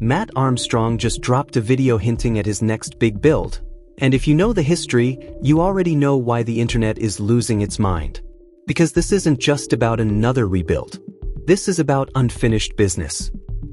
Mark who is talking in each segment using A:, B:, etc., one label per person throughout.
A: Matt Armstrong just dropped a video hinting at his next big build. And if you know the history, you already know why the internet is losing its mind. Because this isn't just about another rebuild. This is about unfinished business.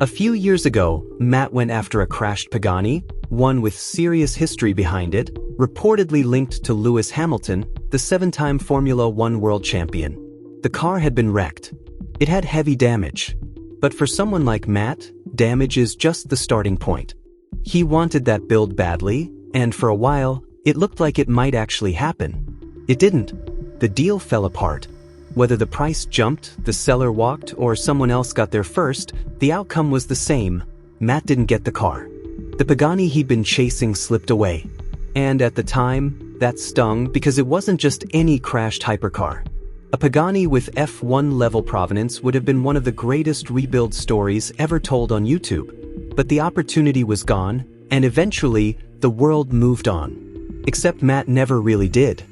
A: A few years ago, Matt went after a crashed Pagani, one with serious history behind it, reportedly linked to Lewis Hamilton, the 7-time Formula One world champion. The car had been wrecked. It had heavy damage. But for someone like Matt, damage is just the starting point. He wanted that build badly, and for a while, it looked like it might actually happen. It didn't. The deal fell apart. Whether the price jumped, the seller walked, or someone else got there first, the outcome was the same. Matt didn't get the car. The Pagani he'd been chasing slipped away. And at the time, that stung because it wasn't just any crashed hypercar. A Pagani with F1 level provenance would have been one of the greatest rebuild stories ever told on YouTube. But the opportunity was gone, and eventually, the world moved on. Except Matt never really did.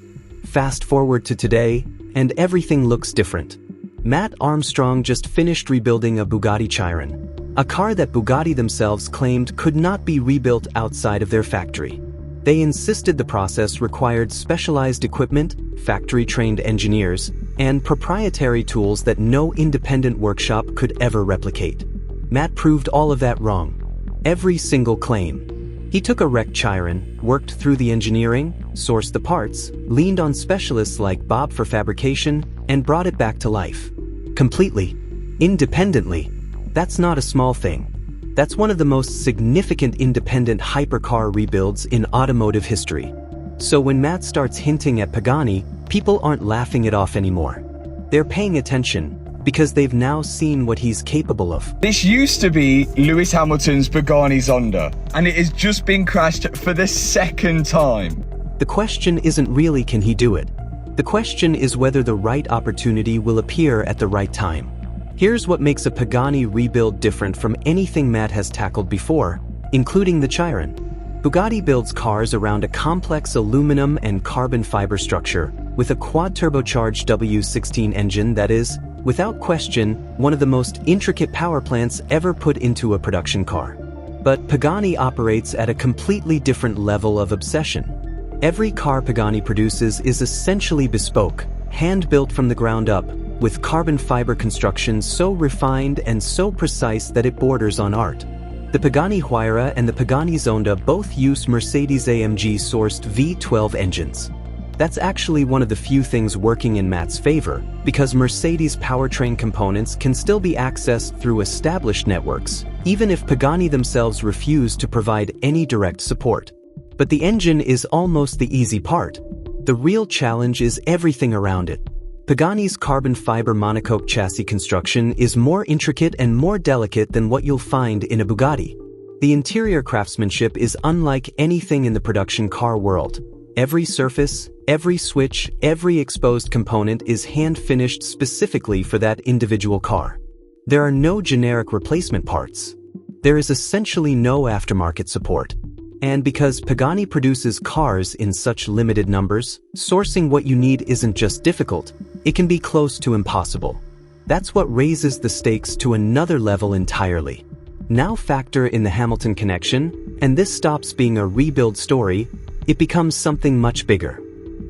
A: Fast forward to today, and everything looks different. Matt Armstrong just finished rebuilding a Bugatti Chiron, a car that Bugatti themselves claimed could not be rebuilt outside of their factory. They insisted the process required specialized equipment, factory-trained engineers, and proprietary tools that no independent workshop could ever replicate. Matt proved all of that wrong. Every single claim. He took a wrecked Chiron, worked through the engineering, sourced the parts, leaned on specialists like Bob for fabrication, and brought it back to life. Completely. Independently. That's not a small thing. That's one of the most significant independent hypercar rebuilds in automotive history. So when Matt starts hinting at Pagani, people aren't laughing it off anymore. They're paying attention, because they've now seen what he's capable of.
B: This used to be Lewis Hamilton's Pagani Zonda, and it has just been crashed for the second time.
A: The question isn't really can he do it. The question is whether the right opportunity will appear at the right time. Here's what makes a Pagani rebuild different from anything Matt has tackled before, including the Chiron. Bugatti builds cars around a complex aluminum and carbon fiber structure with a quad-turbocharged W16 engine that is, without question, one of the most intricate power plants ever put into a production car. But Pagani operates at a completely different level of obsession. Every car Pagani produces is essentially bespoke, hand-built from the ground up, with carbon fiber construction so refined and so precise that it borders on art. The Pagani Huayra and the Pagani Zonda both use Mercedes-AMG-sourced V12 engines. That's actually one of the few things working in Matt's favor, because Mercedes powertrain components can still be accessed through established networks, even if Pagani themselves refuse to provide any direct support. But the engine is almost the easy part. The real challenge is everything around it. Pagani's carbon fiber monocoque chassis construction is more intricate and more delicate than what you'll find in a Bugatti. The interior craftsmanship is unlike anything in the production car world. Every surface, every switch, every exposed component is hand-finished specifically for that individual car. There are no generic replacement parts. There is essentially no aftermarket support. And because Pagani produces cars in such limited numbers, sourcing what you need isn't just difficult, it can be close to impossible. That's what raises the stakes to another level entirely. Now factor in the Hamilton connection, and this stops being a rebuild story. It becomes something much bigger.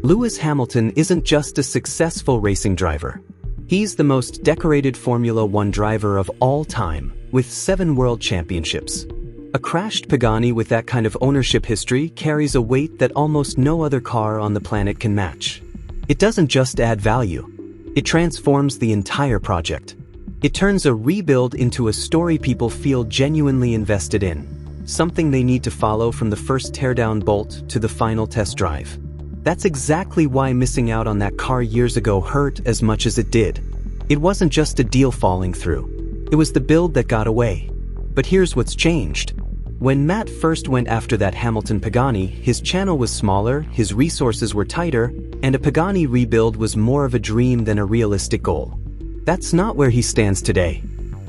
A: Lewis Hamilton isn't just a successful racing driver. He's the most decorated Formula One driver of all time, with 7 world championships. A crashed Pagani with that kind of ownership history carries a weight that almost no other car on the planet can match. It doesn't just add value. It transforms the entire project. It turns a rebuild into a story people feel genuinely invested in. Something they need to follow from the first teardown bolt to the final test drive. That's exactly why missing out on that car years ago hurt as much as it did. It wasn't just a deal falling through. It was the build that got away. But here's what's changed. When Matt first went after that Hamilton Pagani, his channel was smaller, his resources were tighter, and a Pagani rebuild was more of a dream than a realistic goal. That's not where he stands today.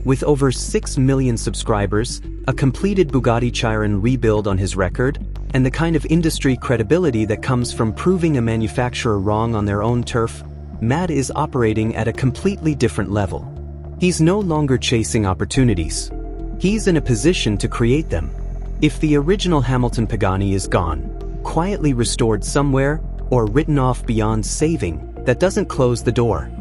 A: With over 6 million subscribers, a completed Bugatti Chiron rebuild on his record, and the kind of industry credibility that comes from proving a manufacturer wrong on their own turf, Matt is operating at a completely different level. He's no longer chasing opportunities. He's in a position to create them. If the original Hamilton Pagani is gone, quietly restored somewhere, or written off beyond saving, that doesn't close the door.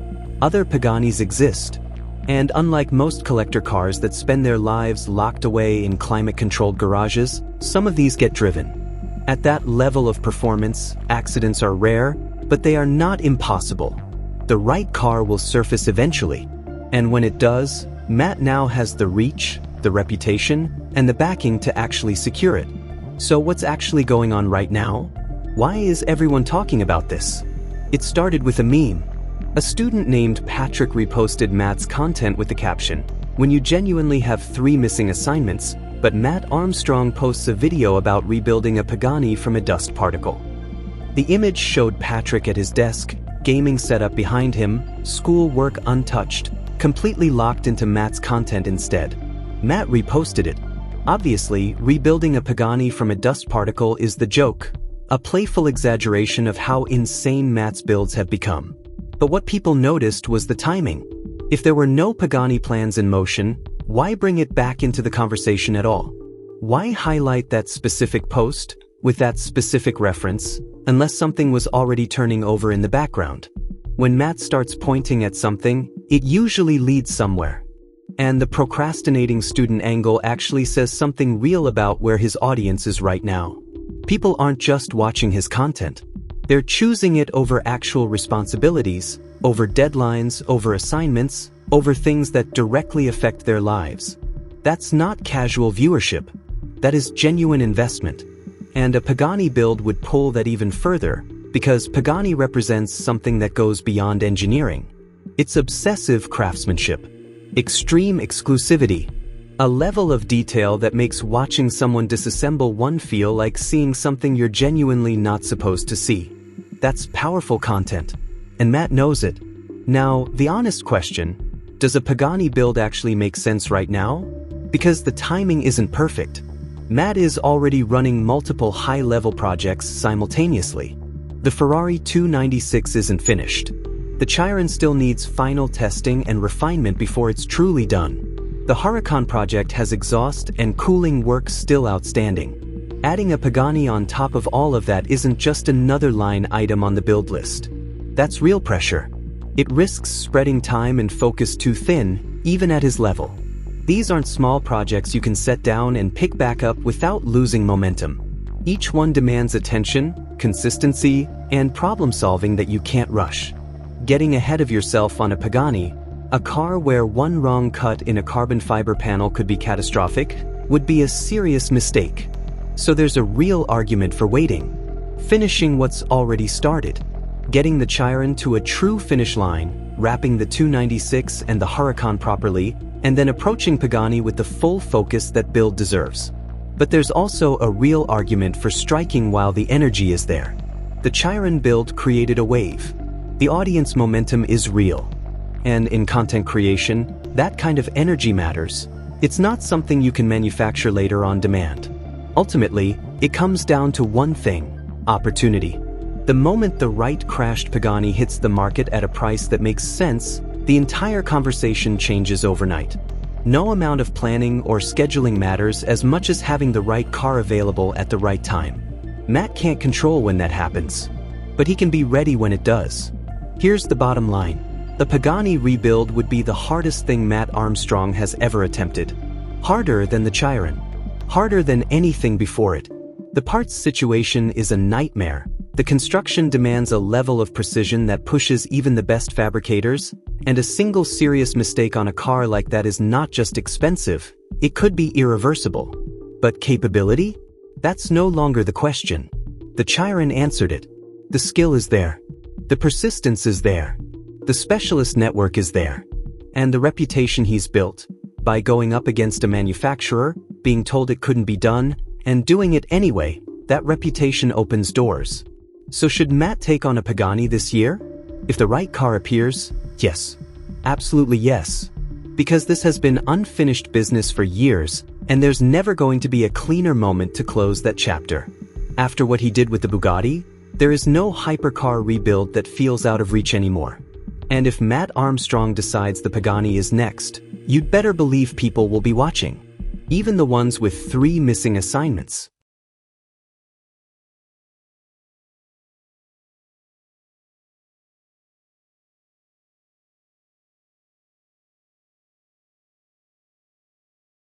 A: Other Paganis exist. And unlike most collector cars that spend their lives locked away in climate-controlled garages, some of these get driven. At that level of performance, accidents are rare, but they are not impossible. The right car will surface eventually. And when it does, Matt now has the reach, the reputation, and the backing to actually secure it. So what's actually going on right now? Why is everyone talking about this? It started with a meme. A student named Patrick reposted Matt's content with the caption, "When you genuinely have 3 missing assignments, but Matt Armstrong posts a video about rebuilding a Pagani from a dust particle." The image showed Patrick at his desk, gaming setup behind him, school work untouched, completely locked into Matt's content instead. Matt reposted it. Obviously, rebuilding a Pagani from a dust particle is the joke, a playful exaggeration of how insane Matt's builds have become. But what people noticed was the timing. If there were no Pagani plans in motion, why bring it back into the conversation at all? Why highlight that specific post, with that specific reference, unless something was already turning over in the background? When Matt starts pointing at something, it usually leads somewhere. And the procrastinating student angle actually says something real about where his audience is right now. People aren't just watching his content. They're choosing it over actual responsibilities, over deadlines, over assignments, over things that directly affect their lives. That's not casual viewership. That is genuine investment. And a Pagani build would pull that even further, because Pagani represents something that goes beyond engineering. It's obsessive craftsmanship, extreme exclusivity, a level of detail that makes watching someone disassemble one feel like seeing something you're genuinely not supposed to see. That's powerful content, and Matt knows it. Now, the honest question, does a Pagani build actually make sense right now? Because the timing isn't perfect. Matt is already running multiple high-level projects simultaneously. The Ferrari 296 isn't finished. The Chiron still needs final testing and refinement before it's truly done. The Huracan project has exhaust and cooling work still outstanding. Adding a Pagani on top of all of that isn't just another line item on the build list. That's real pressure. It risks spreading time and focus too thin, even at his level. These aren't small projects you can set down and pick back up without losing momentum. Each one demands attention, consistency, and problem-solving that you can't rush. Getting ahead of yourself on a Pagani, a car where one wrong cut in a carbon fiber panel could be catastrophic, would be a serious mistake. So there's a real argument for waiting. Finishing what's already started. Getting the Chiron to a true finish line, wrapping the 296 and the Huracan properly, and then approaching Pagani with the full focus that build deserves. But there's also a real argument for striking while the energy is there. The Chiron build created a wave. The audience momentum is real. And in content creation, that kind of energy matters. It's not something you can manufacture later on demand. Ultimately, it comes down to one thing: opportunity. The moment the right crashed Pagani hits the market at a price that makes sense, the entire conversation changes overnight. No amount of planning or scheduling matters as much as having the right car available at the right time. Matt can't control when that happens, but he can be ready when it does. Here's the bottom line. The Pagani rebuild would be the hardest thing Matt Armstrong has ever attempted. Harder than the Chiron. Harder than anything before it. The parts situation is a nightmare. The construction demands a level of precision that pushes even the best fabricators, and a single serious mistake on a car like that is not just expensive, it could be irreversible. But capability? That's no longer the question. The Chiron answered it. The skill is there. The persistence is there. The specialist network is there. And the reputation he's built, by going up against a manufacturer, being told it couldn't be done, and doing it anyway, that reputation opens doors. So should Matt take on a Pagani this year? If the right car appears, yes. Absolutely yes. Because this has been unfinished business for years, and there's never going to be a cleaner moment to close that chapter. After what he did with the Bugatti, there is no hypercar rebuild that feels out of reach anymore. And if Matt Armstrong decides the Pagani is next, you'd better believe people will be watching. even the ones with 3 missing assignments.